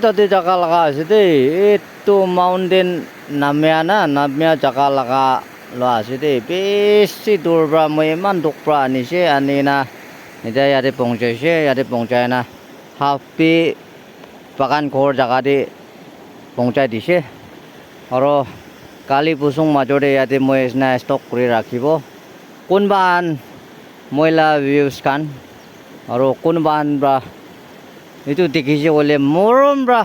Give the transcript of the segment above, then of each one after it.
তাতে জাগা লগা আছে দেই এইটো মাউণ্টেইন নামিয়া জাগা লগা লোৱা আছে দেই বেছি দূৰৰ পৰা মই ইমান দুখ পৰা আনিছে আনি না এতিয়া ইয়াতে পहुঁচাই না হাফি বাগান ঘৰ জাগা দি পहुঁচাই দিছে আৰু কালি পুচুং মাজতে ইয়াতে মই ষ্টক কৰি ৰাখিব কোনবান ময়লা ভিউজ খান আৰু কোনবান বা এইটো দেখিছে বোলে মৰম পৰা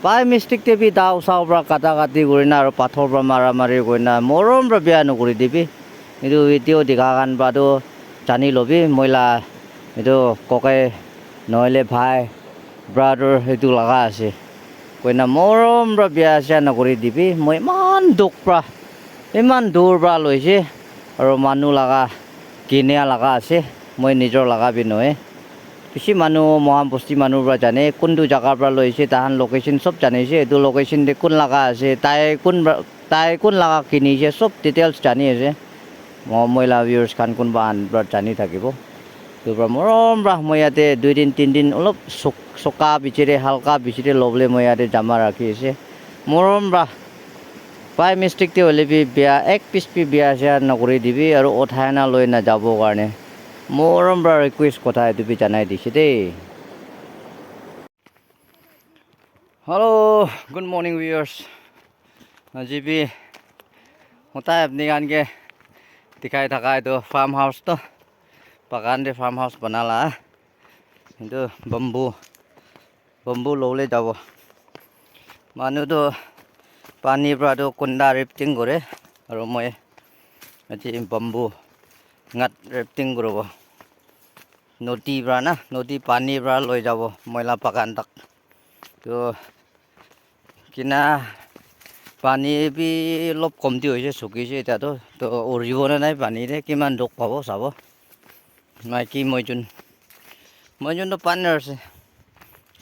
বাই মিষ্টেক দিবি দাও চাও পৰা কাটি কৰি না আৰু পাথৰ পৰা মাৰি কৰি না মৰম পৰা বেয়া নকৰি দিবি এইটো এতিয়াও দেখা কান পৰাটো জানি ল'বি ময়লা এইটো ককাই নহ'লে ভাই ব্ৰাদাৰ সেইটো লগা আছে কৈ না মৰম পৰা বেয়া চেয়া নকৰি দিবি মই ইমান দুখ পৰা ইমান দূৰ পৰা লৈছে আৰু মানুহ লগা কিনিয়া লগা আছে মই নিজৰ লগাবি নহয় বেছি মানুহ মহাবস্তি মানুহৰ পৰা জানে কোনটো জাগাৰ পৰা লৈছে তাহান লোকেশ্যন চব জানিছে এইটো লোকেশ্যন কোন লগা আছে তাই কোন লগা কিনিছে চব ডিটেইলছ জানি আছে ময়লা ভিউৰ্ছ খান কোনোবা আনবাৰ জানি থাকিব তোৰ পৰা মৰম পৰা মই ইয়াতে 2 দিন 3 দিন অলপ চকা বিচেৰে হালকা বিচেৰে ল'বলৈ মই ইয়াতে জমা ৰাখি আছে মৰম পৰা বাই মিষ্টেকটো হ'লে বেয়া এক পিচ বেয়া চেয়া নকৰি দিবি আৰু উঠাই না লৈ নাযাবৰ কাৰণে মৰম পৰা ৰিকুৱেষ্ট কথা এইটো জানাই দিছে দেই हेलो गुड मॉर्निंग व्यूअर्स जी भी होता है अपनी गान के दिखाई थका है तो फार्म हाउस तो बागान दे फार्म हाउस बना ला तो बम्बू लौले जाब मानु तो पानी पर तो कुंडा रेफ्टिंग करे और मैं আজি बम्बू गात रेफ्टिंग करब नदी पर ना नदी पानी पर लै जाब मैला बागान तक तो किना पानी भी अलप कमती होइसे सुकिसे एतियातो तो उरिबने नाइ पानीरे किमान दुख पाब चाब माइकी मइजुन तो पानी আছে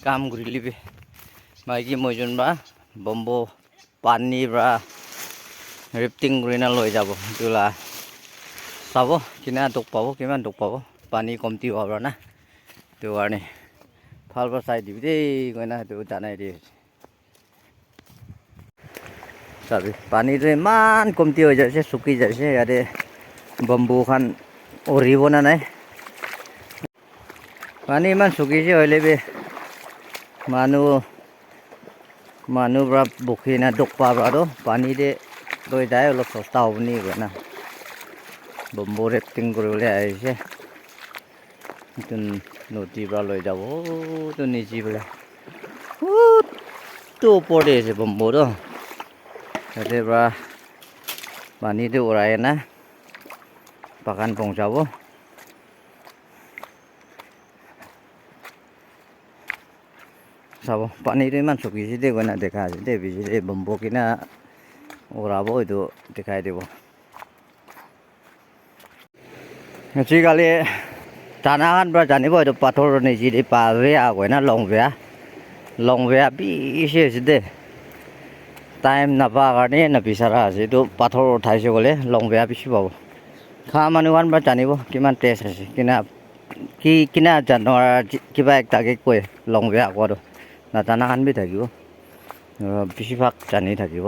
काम কৰি লিবি माइकी मइजुन बा बम्बू पानी बा रेफ्टिंग কৰি না লৈ যাব তুলা চাব কিনা দুখ পাব কিমান দুখ পাব পানী কমতি হ'ব না তো কাৰণে ভাল পৰা চাই দিবি দেই কইনা সেইটো জানাই দিয়ে চাবি পানীটো ইমান কমতি হৈ যাইছে শুকি যাইছে ইয়াতে বম্বু খান উৰিব না নাই পানী ইমান শুকিছে হ'লে বে মানুহ পৰা বখি না দুখ পাব আৰু পানীতে লৈ যায় অলপ সস্তা হ'ব নি কইনা বম্বু ৰেফটিং কৰিবলৈ আহিছে নদীৰ পৰা লৈ যাব তো নিজি বোলে তো ওপৰতে আছে বম্বুটো তাতে পৰা পানীটো উৰাই না বাগান পहुঁচাব চাব পানীটো ইমান চকিছে দেই কইনা দেখা আছে দেই বিজুলী বম্বু কিনা উৰাব এইটো দেখাই দিব আজিকালি টানাখান পৰা জানিব এইটো পাথৰ নিজি বেয়া কয় না লং বেয়া বেছি হৈছে দেই টাইম নাপা কাৰণে নিবিচাৰা আছে এইটো পাথৰ উঠাইছে বোলে লং বেয়া বেছি পাব খা মানুহখান পৰা জানিব কিমান টেষ্ট আছে কিনা জানোৱাৰ কিবা একটাকে কয় লং বেয়া কোৱাটো নাজানাখান বি থাকিব বেছিভাগ জানি থাকিব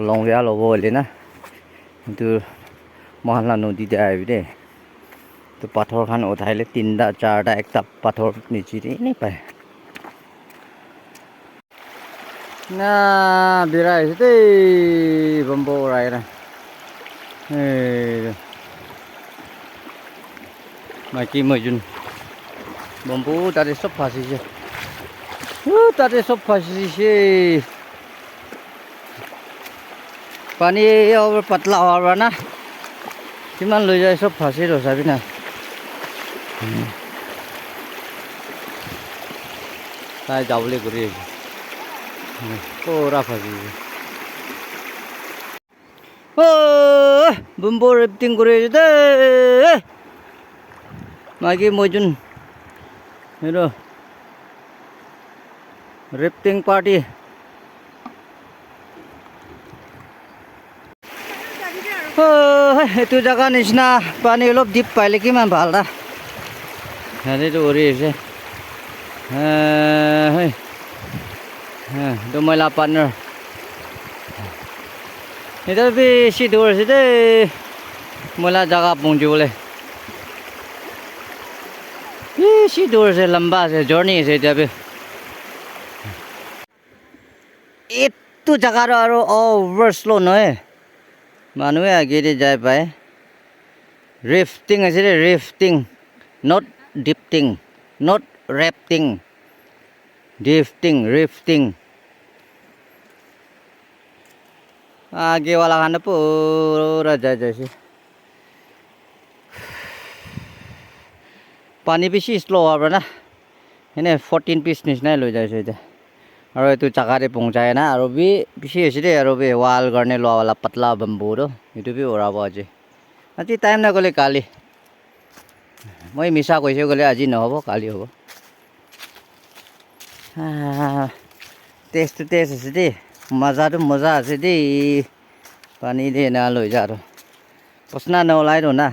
লং বেয়া ল'ব হ'লে না কিন্তু মহালা নদীতে আহিবি দেই তো পাথৰ খান উঠাইলে 3টা 4টা একটা পাথৰ নিচিতে এনেই পায় না বিৰাই আছে দেই বম্বু উৰাই না মাইকী মইজুন বম্বু তাতে চব ফাঁচিছে পানী পাতলা হোৱাৰ না কিমান লৈ যায় চব ফাঁচি ৰচাবি না তাই যাবলৈ কৰি আহিছে পুৰা ফাঁচিছে বম্বু ৰেফটিং কৰি আহিছে দেই মাইকী মইজুন সেইটো ৰেফটিং পাৰ্টি এইটো জেগা নিচিনা পানী অলপ ডিপ পাইলে কিমান ভাল দা হেৰিটো উৰি আহিছে itu mula partner. Itu भी दूर से दे mula जगह पहुँचे ये दूर से लंबा से जर्नी से जब itu जगह रो over slow नहे মানুহে আগেদি যাই পায় rafting আছে rafting not drifting not rafting rafting आगे वाला खाना पूरा जा जैसे पानी बेसी स्लो आबा ना एने 14 पिस निस्ना লৈ যাইছে এটা আৰু এটো চাকাৰে পहुঁচায় না আৰু বেছি আছে দে আৰু ওয়াল गर्ने লোৱালা পাতলা বাম্বু ৰ এটো বি ওৰাব আজি আজি টাইম না গলে কালি মই মিছা কৈছে গলে আজি নহব কালি হ'ব টেষ্ট আছে দে মজা আছে দে পানী দে না লৈ যা আৰু পছনা নলাই ৰ না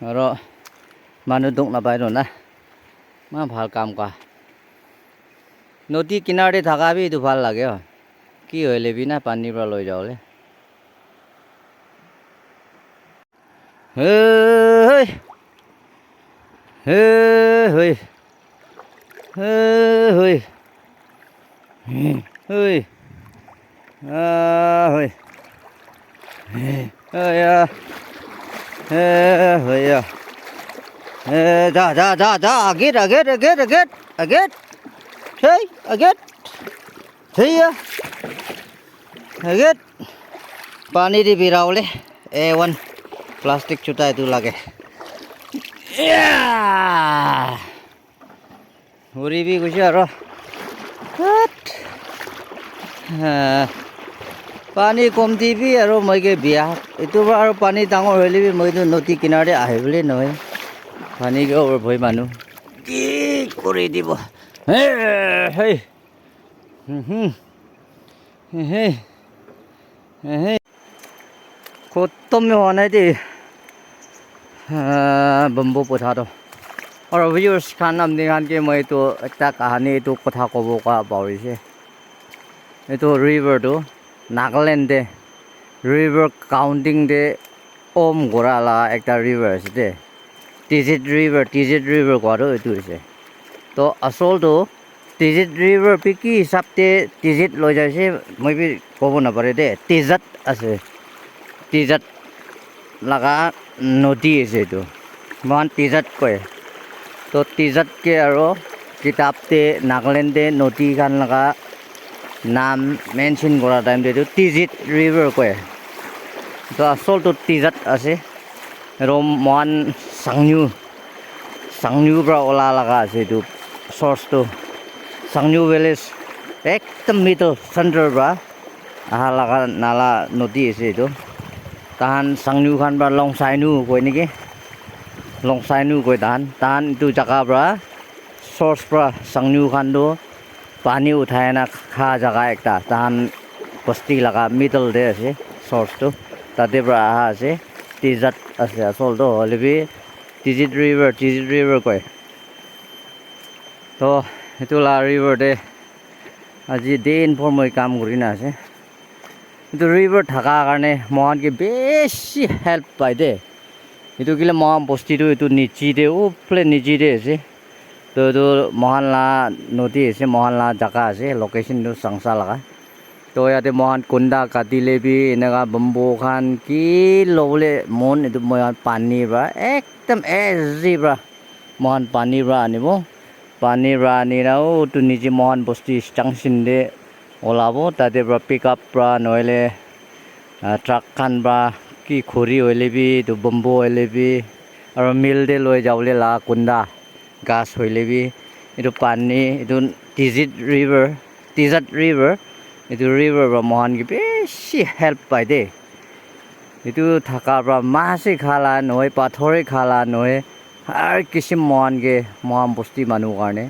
আৰু মানুহ দুখ নাপায় ৰ না মা ভাল কাম কৰা নদী কিনাৰে থাকা বি তো ভাল লাগে কি হইলে বি না পানীৰ পৰা লৈ যাওলে hey hey hey hey hey hey da again hey again hey again पानी di biraule A1 plastic chuta itu lage uri bi kusi aro पानी कमती भी aro moi ke biya itu aro pani dangor hoile bi moi to noti kinare ahe bole noy pani ke over bhoi manu ki kori dibo hey hey hey hey खत्म में होना है bamboo पथा तो और व्यूअर्स खान हम निकाल के मैं तो अच्छा कहानी तो कथा कबो का बावरी से ये तो रिवर तो नागालैंड दे रिवर काउंटिंग दे ओम गोराला एक रिवर से दे टीजेट रिवर को आरो इतु से तो असल तो टीजेट रिवर पे की हिसाब ते टीजेट लो जाए से मैं भी कबो ना पड़े दे टीजत আছে टीजत लगा नदी है तो मान टीजत कहे तो टीजत के आरो किताब ते नागालैंड दे नदी खान लगा नाम मेंशन करा टाइम दे तो टीजित रिवर कहे तो असल तो टीजत আছে रोम मान सांगन्यू ब्रा ओला लगा আছে तो सोर्स तो सांगन्यू विलेज एकदम मिडल सेंटर ब्रा आहा लगा नाला नदी है तो tahan sangnu khan bra long sainu koi niki long sainu koi tahan itu jaga bra source bra sangnu khan do pani uthai na kha jaga ekta tahan basti laga middle de ase source to tate bra aha ase tizat ase asol to holebi tizit river koi to itu la river de aji din for moi kam kurina ase itu river thaka karne mohan ke beshi help pai de itu kile mohan bosti tu itu nichi de uple nichi de ase to mohan la nodi ase mohan la jaga ase location tu sangsa laga to yate mohan kunda katile bi enaga bambu khan ki lole mon itu mohan pani bra ekdam easy bra mohan pani bra anibo pani bra ani rao tu nichi mohan bosti junction de olabo tate bra pick up bra noile truck khan bra ki khori hoile bi to bambu hoile bi aro mill de loi jawle la kunda gas hoile bi itu pani itu tizat river itu river bra mohan ki beshi help pai de itu thaka bra mase khala noi pathore khala noi har kisim mohan ke mohan bosti manu karne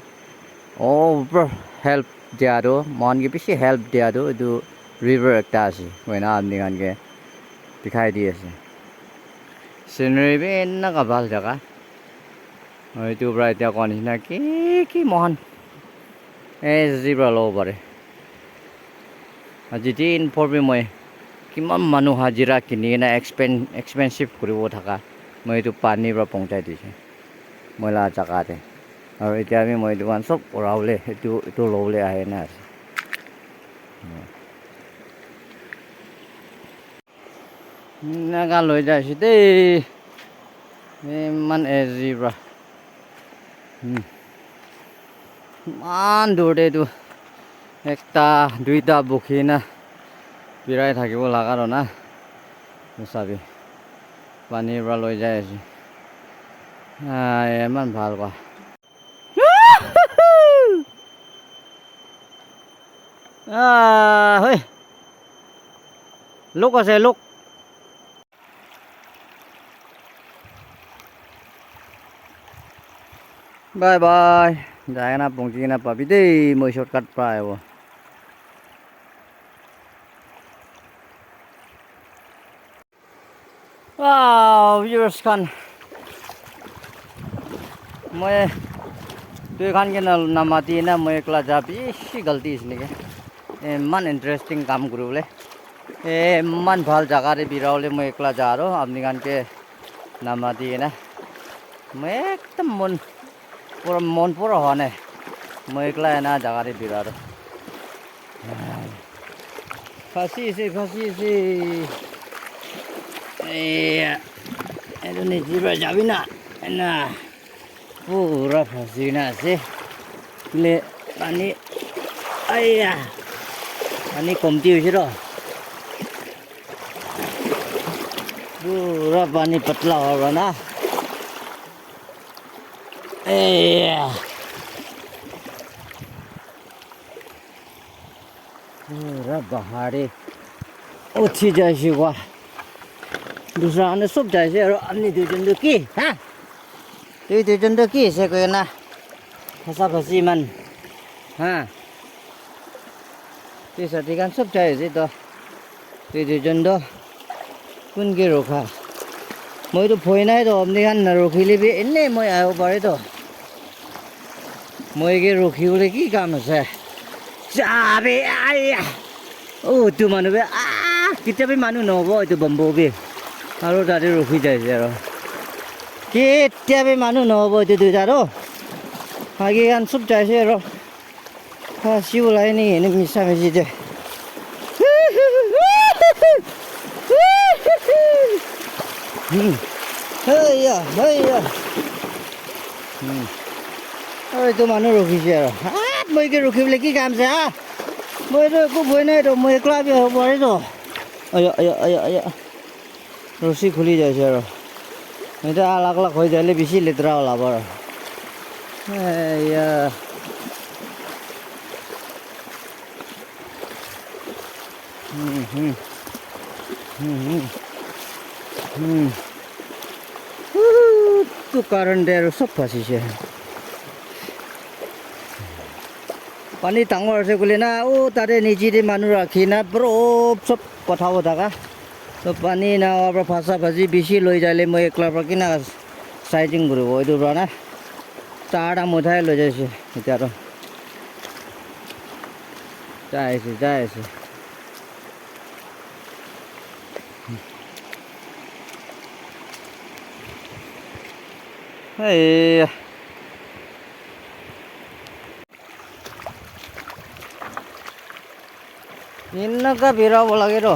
over help dia do mon ke beshi help dia do itu river ekta ase koina amni kan ke dikhai di ase scenery be na ka bal jaga oi tu bra eta kon hina ki mohan zebra lo bare ajiti in porbe moi কিমান মানুহ হাজিৰা কিনি না expensive কৰিব থাকা মই এইটো পানী পৰা পहुঁচাই দিছে মইলা জাগাতে আৰু এতিয়া আমি মই দোকান সব ওৰাওলে এইটো লওলে আহে না নাগা লৈ যাইছে দেই ইমান এজিব্ৰা ইমান দূৰতে এইটো একটা দুইটা বখি না বিৰাই থাকিব লাগা না চাবি পানীৰ পৰা লৈ যাই আছে ইমান ভাল কোৱা হয় লোক আছে লোক বাই বাই যায় না পৌঁছি কিনা পাবি দেই মই শৰ্টকাট পৰা আহিব viewers kan मैं tu kan ke namati na मैं एकला जा बेसी गलती इसने के मन इंटरेस्टिंग काम करू ले मन ভাল জায়গা রে বিরাওলে मैं एकला जा रहा हूं अपनी kan के namati ना मैं एकदम मन पूरा होने मैं एकला ना জায়গা রে বিরা रहा ফাঁসি से itu nih zebra jabi na pura fasi na se le pani ayah pani komti usiro pura pani patla hoga na pura bahari uthi jaisi wa दूसरा ने सब जाए से और अपनी दुजन की हां दुजन की से कोई ना फसा फसी मन हां ये साथी kan सब जाए से तो दुजन दो कुन के रोखा মই তো ভয় নাই তো আপনি kan রখিলে বি এনে মই আইব পারে তো মই কে রখিবলে কি কাম আছে যাবে আয়া ও তু মানুবে কিতাবে মানু নহব এটো বম্ববে আৰু তাতে ৰখি যাইছে আৰু কেতিয়াবে মানুহ নহব এইটো দুইটা আৰু আগে গান চব যাইছে আৰু ফাঁচি ওলাই নি এনে মিছা মিছি যে এইটো মানুহ ৰখিছে আৰু মই কি ৰখিবলৈ কি কাম আছে মইতো একো ভয় নাই তো মই একলা বি হ'ব পাৰে তো रस्सी खुली जाए और नहीं अलग अलग हो जाए बेसि लेतरा ओलाब तो कारण दे सब फाँसी से पानी डांगर से गले ना तारे निजी मानु राखी ना बरफ सब कथा बता तो पानी ना और फासा फासी बेसि লৈ যাইলে মই একলা পৰা কিনা সাইজিং কৰিব এইটো পৰা না তাড়া মুঠাই লৈ যাইছে এতিয়া তো যাইছে এই ইনকা বিরাব লাগে रो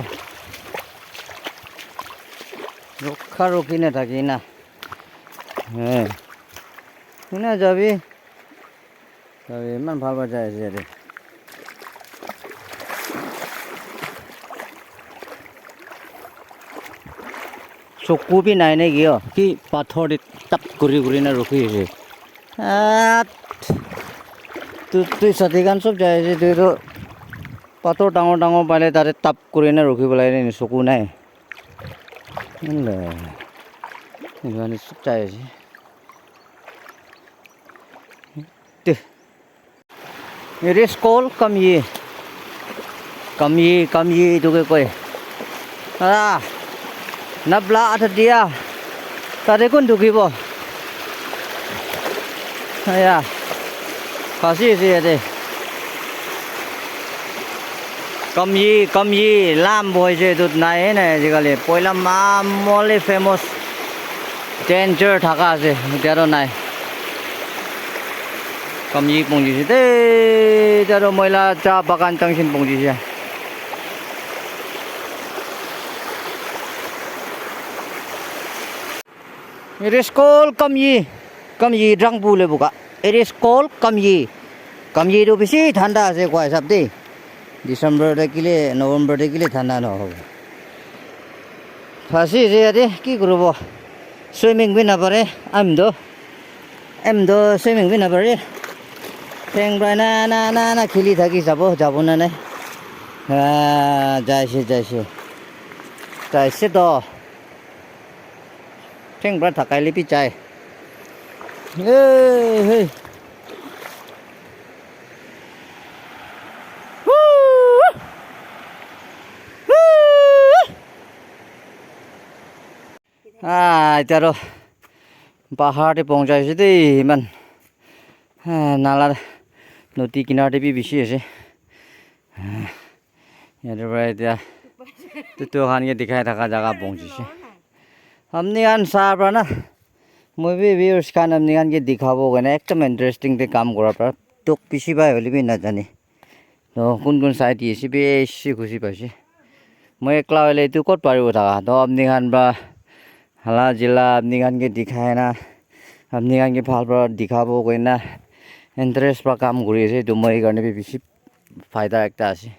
রক্ষা রকি না থাকি না না যাবি ইমান ভাল বাজা আছে রে চকু বি নাই নে কি পাথৰ টাপ কৰি না ৰখি আছে তুই সাথী গান সব যাই আছে তুই তো পাথৰ ডাঙৰ ডাঙৰ পালে তাতে টাপ কৰি না ৰখিব লাগে নি চকু নাই ini sukses sih. Ini sekolah kami itu ke koi. Nabla ada dia. Tadi kun dugi bo. Ya. Kasih sih ada. कमयी लाम बोयजे दुत नाय ना আজিকালি পয়লা মামলে ফেমাস ডেঞ্জার থাকা আছে এটারও নাই কময়ি পৌঁছিছে দে এটারও ময়লা চা বাগান টাংসিন পৌঁছিছে It is called Kamyi Rangpu le buka. It is called Kamyi. Kamyi to bisi thanda ase kwa sabde. December dekile November dekile thanda no hobe. Phasi je ade ki korobo. Swimming bhi na pare. Amdo swimming bhi na pare. Theng bra na khili thaki jabo na nai. Jaise to. Theng bra thakai lipi chai. Hey. এটারও পাহাড়ে পৌঁছাইছে দেই ইমান নালা নদী কিনাৰতে বেছি আছে ইয়াৰ পৰা এতিয়া তুতুখানকে দেখাই থকা জায়গা পৌঁছিছে हमने आन साहब ना मैं भी व्यूअर्स खान हमने आन के दिखाबो गने एकदम इंटरेस्टिंग ते काम करा पर तो पिसी बाय होली भी ना जाने तो कुन साइड ये बेसी खुशी पाइसे मैं एकला होले तू कत पारिबो थाका तो हमने खान बा हाला जिल्ला हमने खान के दिखाय ना हमने खान के फाल पर दिखाबो गना इंटरेस्ट पर काम करि আছে तो मैं কাৰণে বেছি फायदा একটা আছে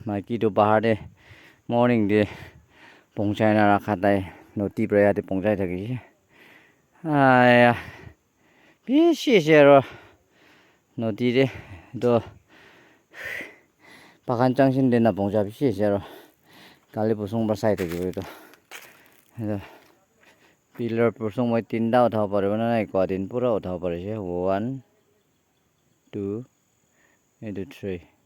মাইকি তো পাহাড়ে মর্নিং দে পৌঁছায় না রাখা তাই নদী প্রায়াতে পৌঁছায় থাকিছে বেশি আছে আৰু নদীৰে তো বাগান চাংচিন দে না পৌঁছা বেশি আছে আৰু কালি পৰসংবাৰ চাই থাকিব এইটো পিলাৰ পৰসং মই তিনটা উঠাব পাৰিব না নাই কোৱা দিন পুৰা উঠাব পাৰিছে 1 2 3